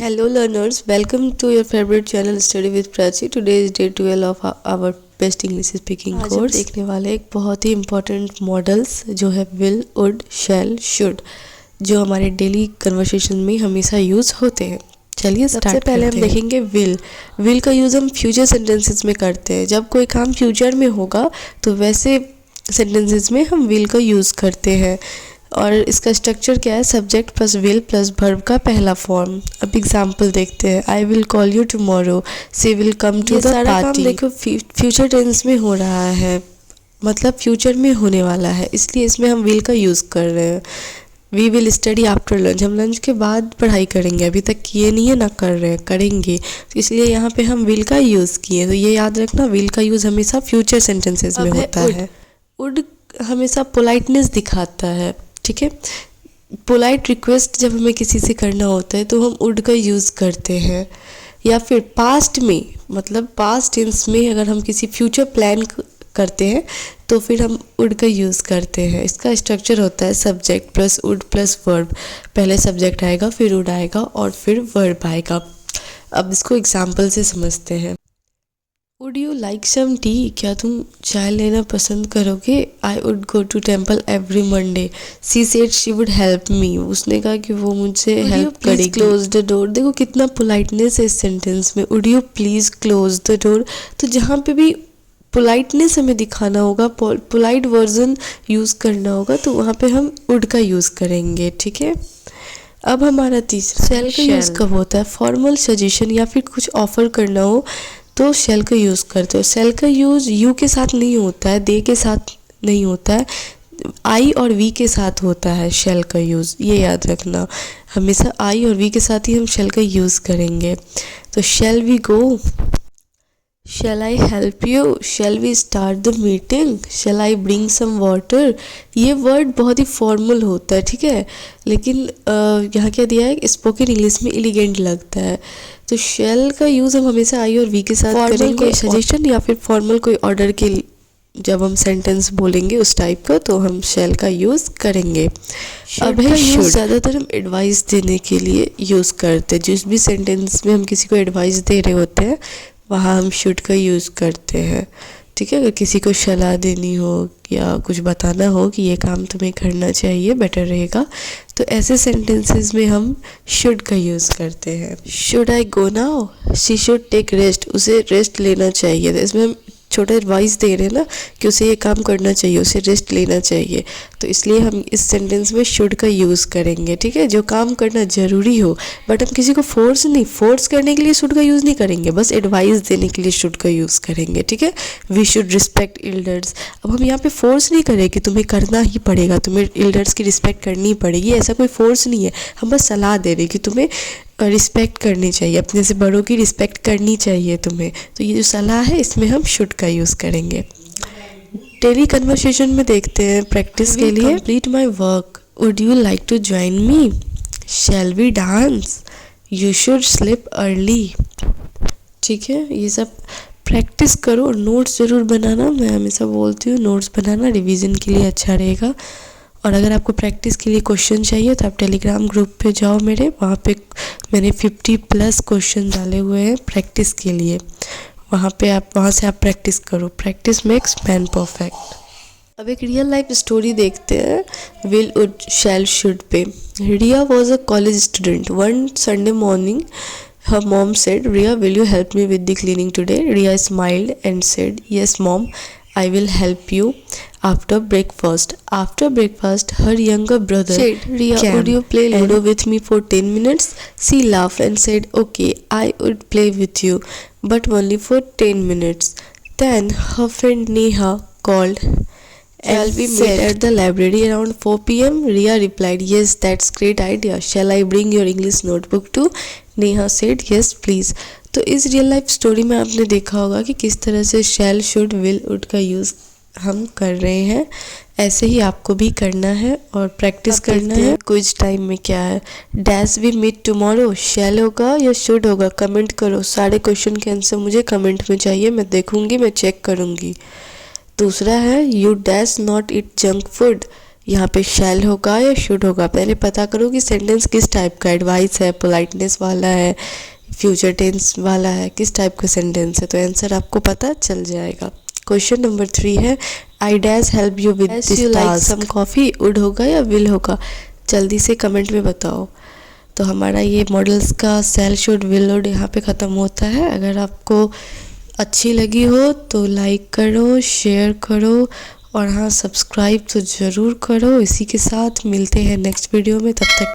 Hello learners, welcome to your favorite channel Study with Prachi. Today is day 12 of our best English speaking course. देखने वाले एक बहुत ही important models जो है will, would, shall, should, जो हमारे daily conversation में हमेशा यूज़ होते हैं। चलिए सबसे पहले हम देखेंगे विल का यूज़ हम फ्यूचर सेंटेंसेस में करते हैं। जब कोई काम फ्यूचर में होगा तो वैसे सेंटेंसेस में हम विल का यूज़ करते हैं। और इसका स्ट्रक्चर क्या है? Subject plus will plus verb का पहला फॉर्म। अब एग्जांपल देखते हैं। I will call you tomorrow, she will come to the party. देखो फ्यूचर टेंस में हो रहा है, मतलब फ्यूचर में होने वाला है, इसलिए इसमें हम विल का यूज़ कर रहे हैं। We will study after lunch, हम लंच के बाद पढ़ाई करेंगे, अभी तक किए नहीं है ना कर रहे हैं, करेंगे, तो इसलिए यहाँ पे हम विल का यूज़ किए। तो ये याद रखना, विल का यूज़ हमेशा फ्यूचर सेंटेंसेस में होता है। वुड हमेशा पोलाइटनेस दिखाता है, ठीक है। पोलाइट रिक्वेस्ट जब हमें किसी से करना होता है तो हम वुड का यूज़ करते हैं। या फिर पास्ट में, मतलब पास्ट टेंस में अगर हम किसी फ्यूचर प्लान करते हैं तो फिर हम वुड का यूज़ करते हैं। इसका स्ट्रक्चर होता है subject plus would plus verb. पहले सब्जेक्ट आएगा, फिर वुड आएगा और फिर वर्ब आएगा। अब इसको एग्जाम्पल से समझते हैं। Would you like some tea, क्या तुम चाय लेना पसंद करोगे? I would go to temple every Monday, she said she would help me, उसने कहा कि वो मुझे हेल्प करेगी। क्लोज द डोर, देखो कितना पोलाइटनेस है इस सेंटेंस में। Would you please close the door. तो जहाँ पे भी पोलाइटनेस हमें दिखाना होगा, पोलाइट वर्जन यूज़ करना होगा, तो वहाँ पे हम वुड का यूज़ करेंगे, ठीक है। अब हमारा तीसरा, शैल का यूज़ कब होता है? फॉर्मल सजेशन या फिर कुछ ऑफर करना हो तो शैल का यूज़ करते हो। शैल का यूज़ यू के साथ नहीं होता है, दे के साथ नहीं होता है, आई और वी के साथ होता है शैल का यूज़, ये याद रखना। हमेशा आई और वी के साथ ही हम शैल का यूज़ करेंगे। तो shall we go, shall I help you, shall we start the meeting, shall I bring some water. ये वर्ड बहुत ही फॉर्मल होता है, ठीक है, लेकिन यहाँ क्या दिया है, स्पोकन इंग्लिश में एलिगेंट लगता है। तो शैल का यूज़ हम हमेशा आई और वी के साथ करेंगे। कोई सजेशन या फिर फॉर्मल कोई ऑर्डर के जब हम सेंटेंस बोलेंगे उस टाइप का, तो हम शैल का यूज़ करेंगे। अब है शुड, ज़्यादातर हम एडवाइस देने के लिए यूज़ करते हैं। जिस भी सेंटेंस में हम किसी को एडवाइस दे रहे होते हैं वहाँ हम शुड का यूज़ करते हैं, ठीक है। अगर किसी को सलाह देनी हो या कुछ बताना हो कि ये काम तुम्हें करना चाहिए, बेटर रहेगा, तो ऐसे सेंटेंसेस में हम शुड का यूज़ करते हैं। Should I go now, she should take rest, उसे रेस्ट लेना चाहिए। तो इसमें हम छोटा एडवाइस दे रहे हैं ना कि उसे ये काम करना चाहिए, उसे रेस्ट लेना चाहिए, तो इसलिए हम इस सेंटेंस में शुड का यूज़ करेंगे, ठीक है। जो काम करना ज़रूरी हो, बट हम किसी को फोर्स करने के लिए शुड का यूज़ नहीं करेंगे, बस एडवाइस देने के लिए शुड का यूज़ करेंगे, ठीक है। We should respect elders. अब हम यहाँ पे फोर्स नहीं करें कि तुम्हें करना ही पड़ेगा, तुम्हें एल्डर्स की रिस्पेक्ट करनी पड़ेगी, ऐसा कोई फोर्स नहीं है। हम बस सलाह दे रहे हैं कि तुम्हें रिस्पेक्ट करनी चाहिए, अपने से बड़ों की रिस्पेक्ट करनी चाहिए तुम्हें। तो ये जो सलाह है इसमें हम शुड का यूज़ करेंगे। डेली कन्वर्सेशन में देखते हैं प्रैक्टिस के लिए। Complete my work, would you like to join me, shall we dance, you should sleep early, ठीक है। ये सब प्रैक्टिस करो। नोट्स ज़रूर बनाना, मैं हमेशा बोलती हूँ नोट्स बनाना रिवीजन के लिए अच्छा रहेगा। और अगर आपको प्रैक्टिस के लिए क्वेश्चन चाहिए तो आप टेलीग्राम ग्रुप पे जाओ मेरे, वहाँ पे मैंने 50+ क्वेश्चन डाले हुए हैं प्रैक्टिस के लिए। वहाँ से आप प्रैक्टिस करो। Practice makes man perfect. अब एक रियल लाइफ स्टोरी देखते हैं विल, वुड, शैल, शुड पे। Riya was a college student. One Sunday morning her mom said, Riya, will you help me with the cleaning today? Riya smiled and said, yes mom, I will help you after breakfast. After breakfast, her younger brother said, Riya, would you play Ludo with me for 10 minutes? She laughed and said, okay, I would play with you, but only for 10 minutes. Then her friend Neha called. Shall we meet at the library around 4 p.m? Riya replied, yes, that's great idea. Shall I bring your English notebook too? Neha said, yes, please. तो इस real life story में आपने देखा होगा कि किस तरह से शैल, शुड, विल, वुड का यूज़ हम कर रहे हैं। ऐसे ही आपको भी करना है और प्रैक्टिस करना है। कुछ टाइम में क्या है, डैश वी मीट टुमारो, शैल होगा या शुड होगा, कमेंट करो। सारे क्वेश्चन के आंसर मुझे कमेंट में चाहिए, मैं देखूंगी, मैं चेक करूंगी। दूसरा है you dash not eat junk food, यहाँ पे शैल होगा या शुड होगा, पहले पता करो कि सेंटेंस किस टाइप का, एडवाइस है, पोलाइटनेस वाला है, फ्यूचर टेंस वाला है, किस टाइप का सेंटेंस है, तो आंसर आपको पता चल जाएगा। क्वेश्चन नंबर 3 है I dash help you with this task. Some coffee, would होगा या विल होगा, जल्दी से कमेंट में बताओ। तो हमारा ये मॉडल्स का शैल शुड विल वुड यहाँ पे ख़त्म होता है। अगर आपको अच्छी लगी हो तो लाइक करो, शेयर करो और हाँ सब्सक्राइब तो ज़रूर करो। इसी के साथ मिलते हैं नेक्स्ट वीडियो में, तब तक